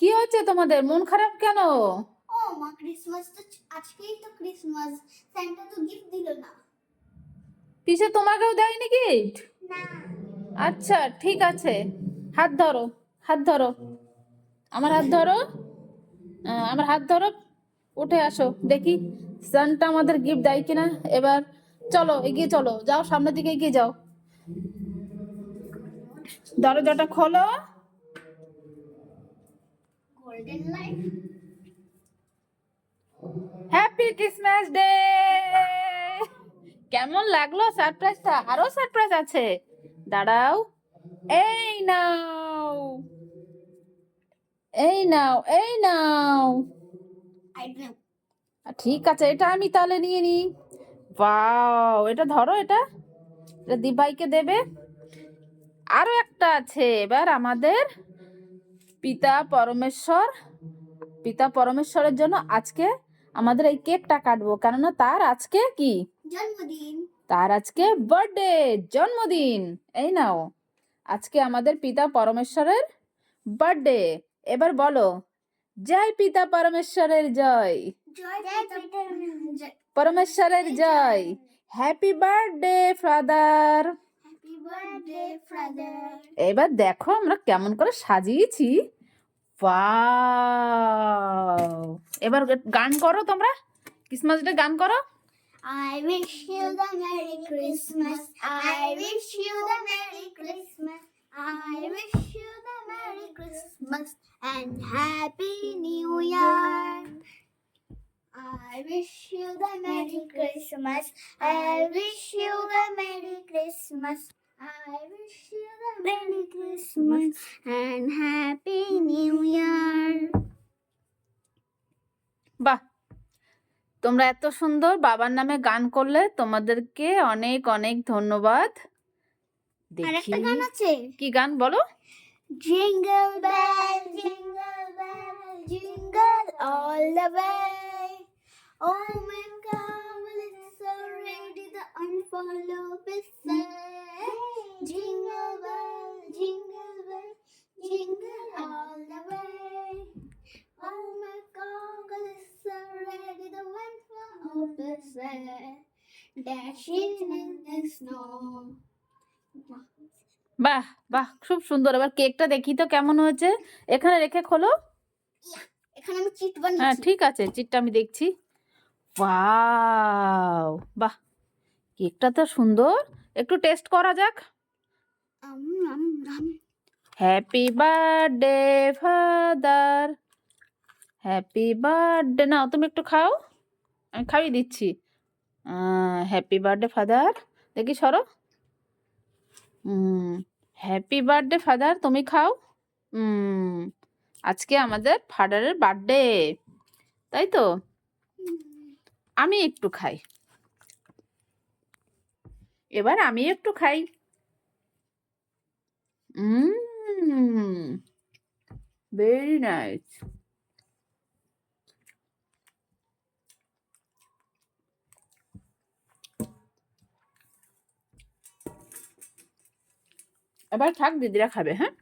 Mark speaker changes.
Speaker 1: কি হচ্ছে তোমাদের? মন খারাপ কেন?
Speaker 2: ও মা, ক্রিসমাস তো আজকেই তো ক্রিসমাস, স্যান্টা তো গিফট দিল না।
Speaker 1: পিছে তোমাকেও দেয়নি গিফট?
Speaker 2: না।
Speaker 1: আচ্ছা ঠিক আছে, হাত ধরো, হাত ধরো, আমার হাত ধরো, আমার হাত ধরো, উঠে আসো দেখি সান্টা আমাদের গিফট দেয় কিনা। এবার চলো এগিয়ে চলো, যাও সামনের দিকে এগিয়ে যাও, দরজাটা খোলো।
Speaker 2: Golden life.
Speaker 1: Happy Christmas day. কেমন লাগলো সারপ্রাইজটা? আরো সারপ্রাইজ আছে, দাঁড়াও। এই নাও, এই নাও, এই নাও। ঠিক আছে, এটা আমি তাহলে নিয়ে নিই। ওয়াও, এটা ধরো, এটা এটা দিভাইকে দেবে। আরো একটা আছে, এবার আমাদের পিতা পরমেশ্বর, পিতা পরমেশ্বরের জন্য আজকে আমাদের এই কেকটা কাটবো, কেননা তার আজকে কি
Speaker 2: জন্মদিন।
Speaker 1: তার আজকে বার্থডে, জন্মদিন। এই নাও, আজকে আমাদের পিতা পরমেশ্বরের বার্থডে। এবার বলো, জয় পিতা পরমেশ্বরের জয়, পরমেশ্বরের জয়। Happy birthday father.
Speaker 2: Happy birthday father.
Speaker 1: এবার দেখো আমরা কেমন করে সাজিয়েছি। ওয়াও, এবার গান করো তোমরা, ক্রিসমাস ডে গান করো।
Speaker 2: I wish you the Merry Christmas. I wish you the Merry Christmas. I wish you the Merry Christmas and Happy New Year. I wish you the Merry Christmas. I wish you the Merry Christmas. I wish you the Merry Christmas and Happy New Year.
Speaker 1: বাহ, তোমরা এত সুন্দর বাবার নামে গান করলে, তোমাদেরকে অনেক অনেক ধন্যবাদ। দেখি
Speaker 2: আরেকটা গান আছে।
Speaker 1: কি গান বলো?
Speaker 2: Jingle bell, jingle all the way. Oh my God, it's already the unfollow say. Jingle bell, jingle all the way. Oh my God, it's already the unfollow say. Dashing in the snow.
Speaker 1: বাহ বাহ, খুব সুন্দর। এবার কেকটা দেখি তো কেমন হয়েছে, এখানে রেখে খোলো।
Speaker 2: এখানে আমি চিট
Speaker 1: হ্যাঁ
Speaker 2: বানিয়েছি।
Speaker 1: ঠিক আছে, চিটটা আমি দেখছি। ওয়াও, বাহ, কেকটা তো সুন্দর, একটু টেস্ট করা যাক। Happy birthday father, happy birthday. নাও তুমি একটু খাও, আমি খাইয়ে দিচ্ছি। হ্যাপি বার্থডে ফাদার, দেখি সরো। হ্যাপি বার্থডে ফাদার, তুমি খাও। আজকে আমাদের ফাদারের বার্থডে, তাই তো? আমি একটু খাই, এবার আমি একটু খাই। Very nice. এবার থাক, দিদিরা খাবে। হ্যাঁ।